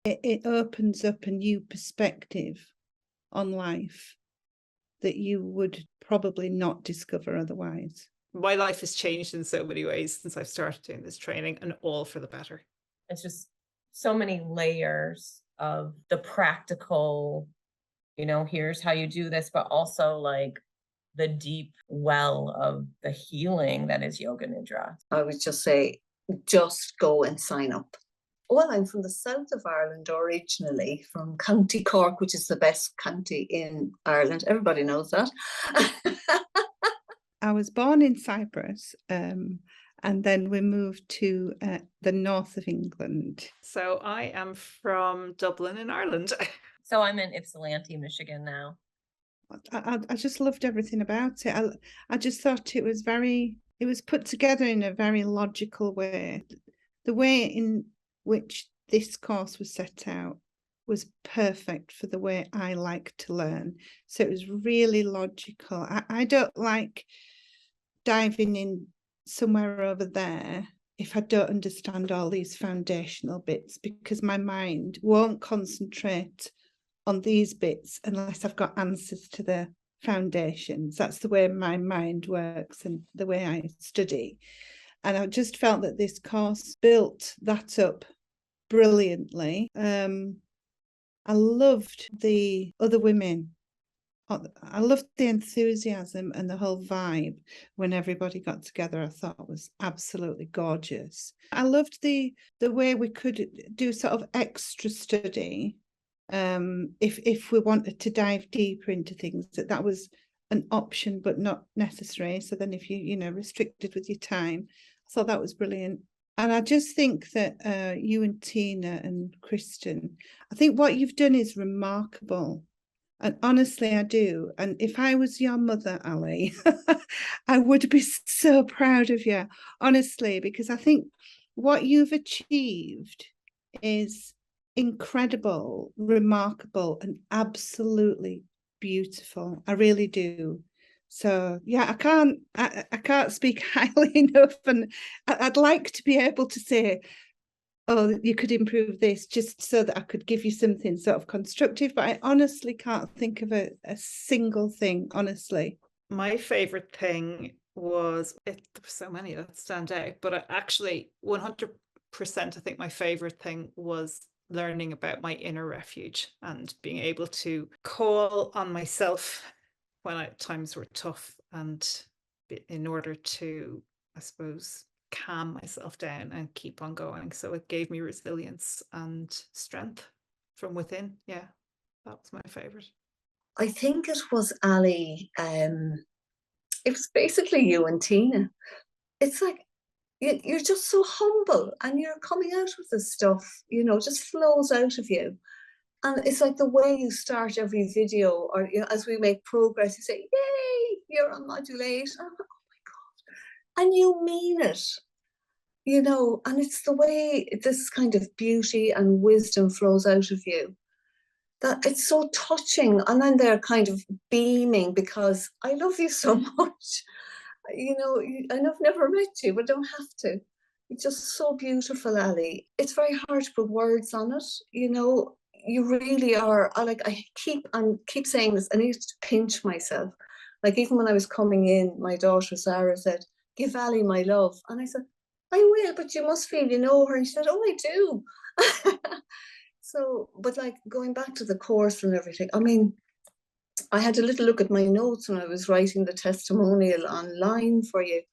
it opens up a new perspective on life that you would probably not discover otherwise. My life has changed in so many ways since I've started doing this training, and all for the better. It's just so many layers of the practical, here's how you do this, but also like the deep well of the healing that is Yoga Nidra. I would just say, just go and sign up. Well, I'm from the south of Ireland originally, from County Cork, which is the best county in Ireland. Everybody knows that. I was born in Cyprus, and then we moved to the north of England. So I am from Dublin in Ireland. So I'm in Ypsilanti, Michigan now. I just loved everything about it. I just thought it was put together in a very logical way. The way in which this course was set out was perfect for the way I like to learn. So it was really logical. I don't like diving in somewhere over there if I don't understand all these foundational bits, because my mind won't concentrate on these bits unless I've got answers to the foundations. That's the way my mind works and the way I study. And I just felt that this course built that up brilliantly. I loved the other women. I loved the enthusiasm and the whole vibe when everybody got together. I thought was absolutely gorgeous. I loved the way we could do sort of extra study if we wanted to dive deeper into things, that was an option but not necessary. So then if you restricted with your time, I thought that was brilliant. And I just think that you and Tina and Kristen, I think what you've done is remarkable. And honestly, I do. And if I was your mother, Ally, I would be so proud of you, honestly, because I think what you've achieved is incredible, remarkable, and absolutely beautiful. I really do. So yeah, I can't speak highly enough, and I'd like to be able to say, oh, you could improve this, just so that I could give you something sort of constructive, but I honestly can't think of a single thing, honestly. My favorite thing was, there were so many that stand out, but actually 100% I think my favorite thing was learning about my inner refuge and being able to call on myself when times were tough, and in order to, I suppose, calm myself down and keep on going. So it gave me resilience and strength from within. Yeah, that was my favorite. I think it was Ally. It was basically you and Tina. It's like you're just so humble, and you're coming out with this stuff, just flows out of you. And it's like the way you start every video, or as we make progress, you say, "Yay, you're on module 8." Oh my God. And you mean it, and it's the way this kind of beauty and wisdom flows out of you, that it's so touching. And then they're kind of beaming because I love you so much. And I've never met you, but don't have to. It's just so beautiful, Ally. It's very hard to put words on it. You really are. I keep saying this. I need to pinch myself. Like, even when I was coming in, my daughter Sarah said, "Give Ally my love," and I said, "I will, but you must feel you know her." And she said, "Oh, I do." So, but like, going back to the course and everything, I mean, I had a little look at my notes when I was writing the testimonial online for you.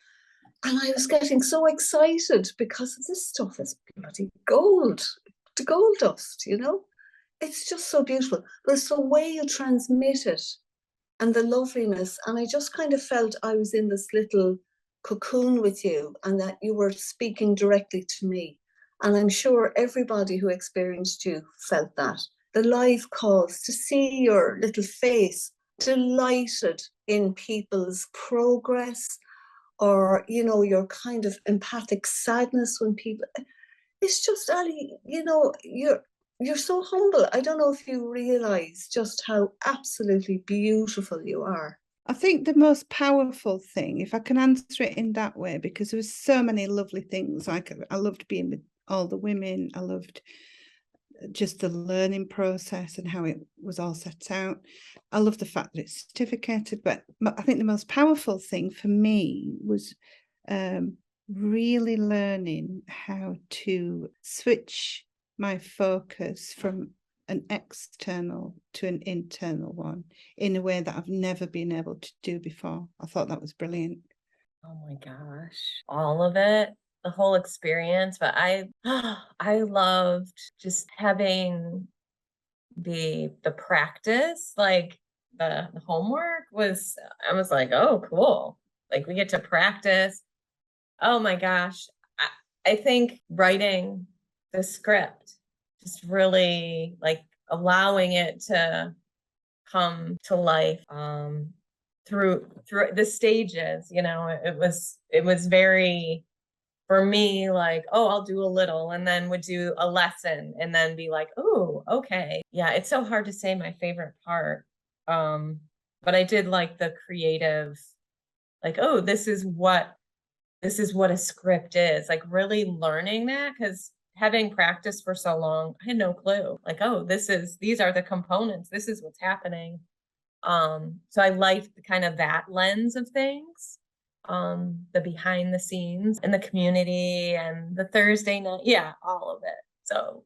And I was getting so excited because this stuff is bloody gold, the gold dust, It's just so beautiful. But it's the way you transmit it and the loveliness. And I just kind of felt I was in this little cocoon with you, and that you were speaking directly to me. And I'm sure everybody who experienced you felt that. The live calls, to see your little face delighted in people's progress, or your kind of empathic sadness when people, it's just, Ally, you're so humble. I don't know if you realize just how absolutely beautiful you are. I think the most powerful thing, if I can answer it in that way, because there was so many lovely things. Like, I loved being with all the women. I loved just the learning process and how it was all set out. I love the fact that it's certificated, but I think the most powerful thing for me was really learning how to switch my focus from an external to an internal one in a way that I've never been able to do before. I thought that was brilliant. Oh my gosh, all of it, the whole experience. But I loved just having the practice, like the homework was, I was like, oh, cool. Like we get to practice. Oh my gosh. I think writing the script, just really like allowing it to come to life through the stages, you know, it was very, for me, like, oh, I'll do a little and then would do a lesson and then be like, oh, okay. Yeah, it's so hard to say my favorite part. But I did like the creative, like, oh, this is what a script is, like really learning that, because having practiced for so long, I had no clue. Like, oh, these are the components. This is what's happening. So I liked the kind of that lens of things, the behind the scenes and the community and the Thursday night. Yeah, all of it. So.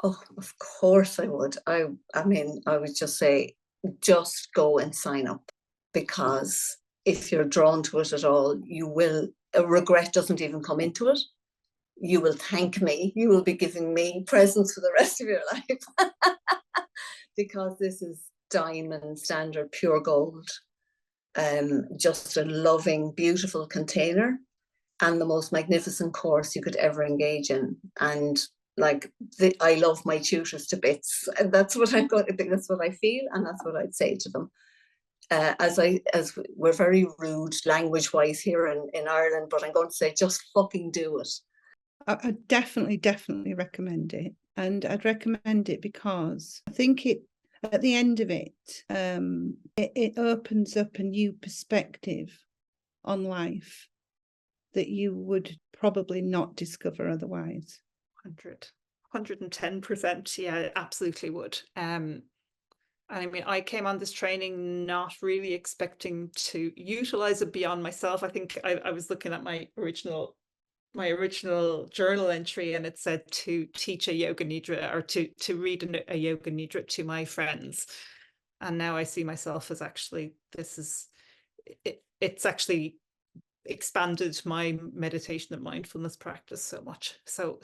Oh, of course I would. I mean, I would just say, just go and sign up, because if you're drawn to it at all, you will, a regret doesn't even come into it. You will thank me. You will be giving me presents for the rest of your life because this is diamond standard, pure gold. Just a loving, beautiful container and the most magnificent course you could ever engage in. And like, I love my tutors to bits. And that's what I'm going to think. That's what I feel, and that's what I'd say to them. As we're very rude language-wise here in Ireland, but I'm going to say, just fucking do it. I definitely recommend it, and I'd recommend it because I think it, at the end of it, it opens up a new perspective on life that you would probably not discover otherwise. 110%. Yeah, absolutely would. And I mean, I came on this training not really expecting to utilize it beyond myself. I think I was looking at my original journal entry, and it said to teach a Yoga Nidra, or to read a Yoga Nidra to my friends. And now I see myself as actually, it's actually expanded my meditation and mindfulness practice so much. So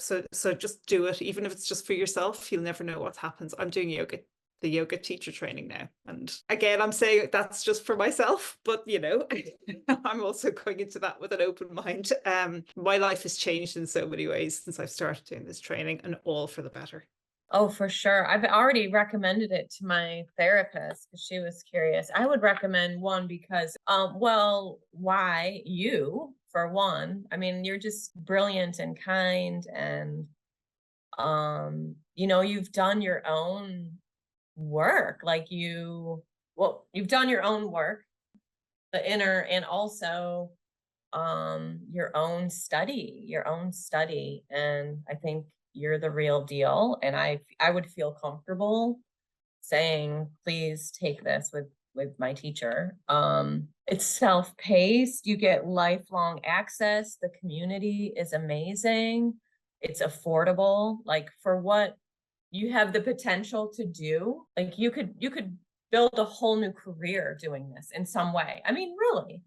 just do it, even if it's just for yourself. You'll never know what happens. I'm doing the yoga teacher training now, and again, I'm saying that's just for myself, but you know, I'm also going into that with an open mind. My life has changed in so many ways since I've started doing this training, and all for the better. Oh, for sure. I've already recommended it to my therapist because she was curious. I would recommend one because, well, why you, for one? I mean, you're just brilliant and kind, and, you know, you've done your own work. Like you've done your own work, the inner, and also, your own study. And I think you're the real deal. And I would feel comfortable saying, please take this with my teacher. It's self-paced. You get lifelong access. The community is amazing. It's affordable. Like, for what you have the potential to do, like you could build a whole new career doing this in some way. I mean, really,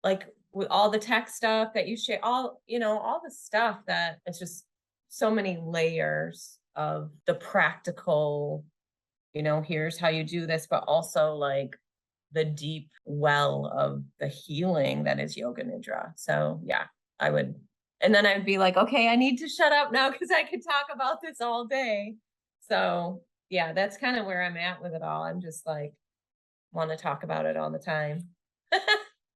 like with all the tech stuff that you share, all the stuff that it's just so many layers of the practical, here's how you do this, but also like the deep well of the healing that is Yoga Nidra. So yeah, I would. And then I'd be like, okay, I need to shut up now because I could talk about this all day. So yeah, that's kind of where I'm at with it all. I'm just like, want to talk about it all the time.